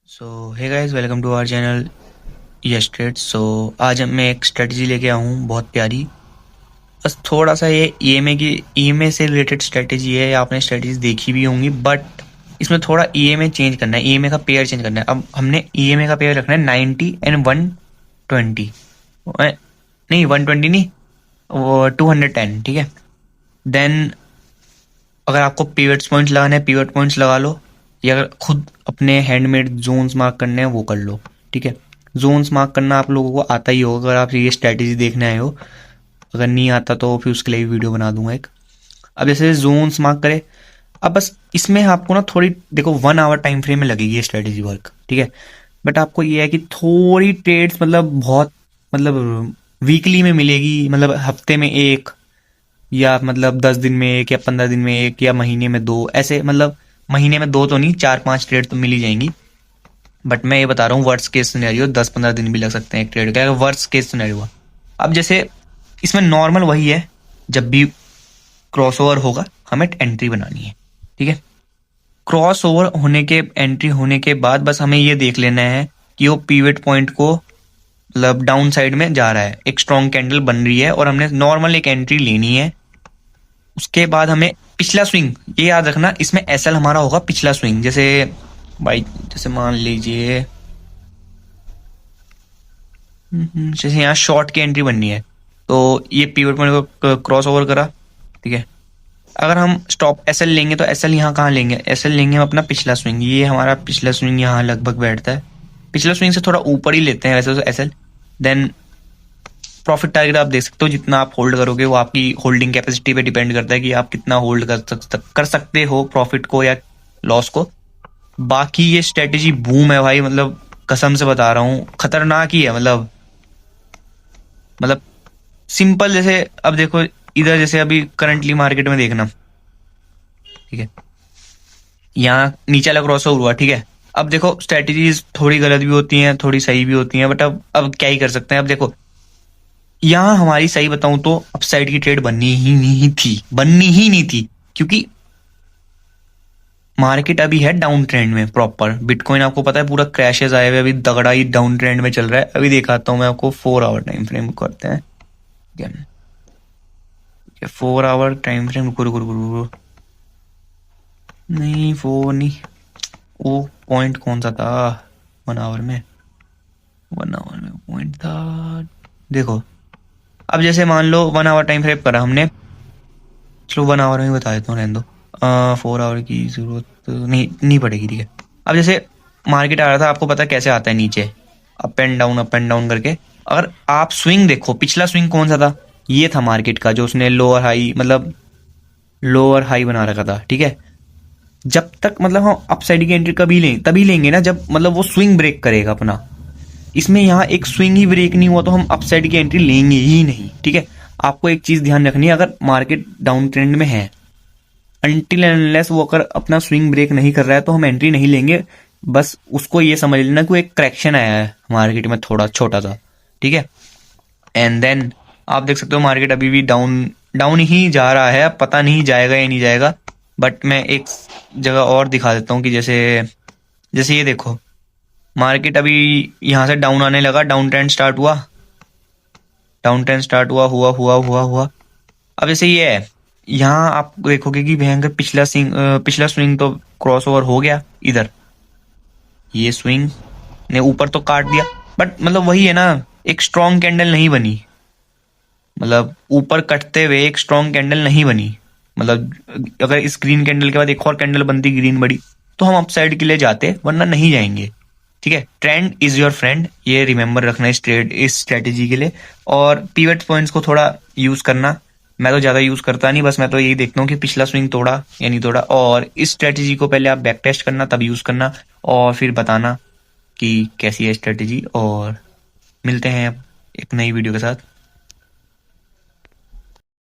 So hey guys, welcome to our channel yes trade. So आज मैं एक strategy लेके आया हूँ बहुत प्यारी। बस थोड़ा सा ये ईएमए से रिलेटेड स्ट्रेटजी है। आपने स्ट्रेटजीज देखी भी होंगी, बट इसमें थोड़ा ईएमए चेंज करना है, ईएमए का पेयर चेंज करना है। अब हमने ईएमए का पेयर रखना है 90 एंड 120। नहीं, 120 नहीं, वो 210, ठीक है। देन अगर आपको पिवट पॉइंट्स लगाने हैं, पिवट पॉइंट्स लगा लो, या अगर खुद अपने हैंडमेड जोन्स मार्क करने हैं वो कर लो, ठीक है। जोन्स मार्क करना आप लोगों को आता ही होगा अगर आप ये स्ट्रैटेजी देखने आए हो। अगर नहीं आता तो फिर उसके लिए भी वीडियो बना दूंगा एक। अब जैसे जोन्स मार्क करे, अब बस इसमें आपको ना थोड़ी देखो 1 आवर टाइम फ्रेम में लगेगी ये स्ट्रेटेजी वर्क, ठीक है। बट आपको ये है कि थोड़ी ट्रेड्स मतलब बहुत मतलब वीकली में मिलेगी, मतलब हफ्ते में एक, या मतलब 10 दिन में एक, या 15 दिन में एक, या महीने में दो, ऐसे मतलब महीने में दो तो नहीं, 4-5 ट्रेड तो मिल ही जाएंगी। बट मैं ये बता रहा हूँ वर्स्ट केस सिनेरियो 10-15 दिन भी लग सकते हैं एक ट्रेड का, वर्स्ट केस सिनेरियो हुआ। अब जैसे इसमें नॉर्मल वही है, जब भी क्रॉसओवर होगा हमें एंट्री बनानी है, ठीक है। क्रॉस ओवर होने के एंट्री होने के बाद बस हमें ये देख लेना है कि वो पीवट पॉइंट को मतलब डाउन साइड में जा रहा है, एक स्ट्रॉन्ग कैंडल बन रही है और हमने नॉर्मल एक एंट्री लेनी है। उसके बाद हमें पिछला स्विंग, ये याद रखना, इसमें एसएल हमारा होगा पिछला स्विंग। जैसे भाई, जैसे मान लीजिए जैसे यहाँ शॉर्ट की एंट्री बननी है, तो ये पीवट पॉइंट को क्रॉस ओवर करा, ठीक है। अगर हम स्टॉप एसएल लेंगे तो एसएल यहाँ कहाँ लेंगे, एसएल लेंगे हम अपना पिछला स्विंग। ये हमारा पिछला स्विंग यहाँ लगभग बैठता है, पिछला स्विंग से थोड़ा ऊपर ही लेते हैं वैसे तो एसएल। देन प्रॉफिट टारगेट आप देख सकते हो, जितना आप होल्ड करोगे वो आपकी होल्डिंग कैपेसिटी पे डिपेंड करता है कि आप कितना होल्ड कर सकते हो प्रॉफिट को या लॉस को। बाकी ये स्ट्रेटेजी बूम है भाई, मतलब कसम से बता रहा हूँ, खतरनाक ही है। मतलब सिंपल, जैसे अब देखो इधर, जैसे अभी करंटली मार्केट में देखना, ठीक है, यहाँ नीचे वाला क्रॉस ओवर हुआ, ठीक है। अब देखो स्ट्रेटेजीज थोड़ी गलत भी होती हैं, थोड़ी सही भी होती हैं, बट अब क्या ही कर सकते हैं। अब देखो यहाँ हमारी सही बताऊं तो अपसाइड की ट्रेड बननी ही नहीं थी, क्योंकि मार्केट अभी है डाउन ट्रेंड में प्रॉपर। बिटकॉइन आपको पता है पूरा क्रैशेस आए हुए, अभी तगड़ा ही डाउन ट्रेंड में चल रहा है। अभी दिखाता हूँ मैं आपको, 4 आवर टाइम फ्रेम करते हैं, 4 आवर टाइम फ्रेम। रुको रुको रुको रुको, नहीं वो नहीं, वो पॉइंट कौन सा था 1 आवर में, 1 आवर में पॉइंट था, देखो। अब जैसे मान लो 1 आवर टाइम फ्रेम करा हमने, चलो 1 आवर में बता देता हूँ, रहने दो। 4 आवर की जरूरत नहीं पड़ेगी, ठीक है। अब जैसे मार्केट आ रहा था, आपको पता है कैसे आता है नीचे, अप एंड डाउन करके। अगर आप स्विंग देखो, पिछला स्विंग कौन सा था, ये था मार्केट का, जो उसने लोअर हाई मतलब लोअर हाई बना रखा था, ठीक है। जब तक मतलब हम अप साइड की एंट्री तभी लेंगे ना जब मतलब वो स्विंग ब्रेक करेगा अपना। इसमें यहाँ एक स्विंग ही ब्रेक नहीं हुआ तो हम अप साइड की एंट्री लेंगे ही नहीं, ठीक है। आपको एक चीज ध्यान रखनी है, अगर मार्केट डाउन ट्रेंड में है, अनटिल अनलेस वो अगर अपना स्विंग ब्रेक नहीं कर रहा है तो हम एंट्री नहीं लेंगे। बस उसको ये समझ लेना कि एक करेक्शन आया है मार्केट में, थोड़ा छोटा सा, ठीक है। एंड देन आप देख सकते हो मार्केट अभी भी डाउन डाउन ही जा रहा है, पता नहीं जाएगा या नहीं जाएगा। बट मैं एक जगह और दिखा देता हूँ कि जैसे जैसे ये देखो, मार्केट अभी यहाँ से डाउन आने लगा, डाउन ट्रेंड स्टार्ट हुआ, डाउन ट्रेंड स्टार्ट हुआ हुआ हुआ हुआ हुआ। अब जैसे ये है, यहाँ आप देखोगे कि भयंकर पिछला स्विंग तो क्रॉस ओवर हो गया इधर, ये स्विंग ने ऊपर तो काट दिया, बट मतलब वही है ना, एक स्ट्रॉन्ग कैंडल नहीं बनी, मतलब ऊपर कटते हुए एक स्ट्रॉन्ग कैंडल नहीं बनी। मतलब अगर इस ग्रीन कैंडल के बाद एक और कैंडल बनती ग्रीन बड़ी, तो हम अपसाइड के लिए जाते, वरना नहीं जाएंगे, ठीक है। ट्रेंड इज योर फ्रेंड, ये रिमेंबर रखना इस स्ट्रेटेजी के लिए। और पीवट पॉइंट्स को थोड़ा यूज करना, मैं तो ज्यादा यूज करता नहीं, बस मैं तो यही देखता हूँ कि पिछला स्विंग तोड़ा या नहीं तोड़ा। और इस स्ट्रेटेजी को पहले आप बैक टेस्ट करना, तब यूज करना, और फिर बताना कि कैसी है स्ट्रेटेजी। और मिलते हैं अब एक नई वीडियो के साथ।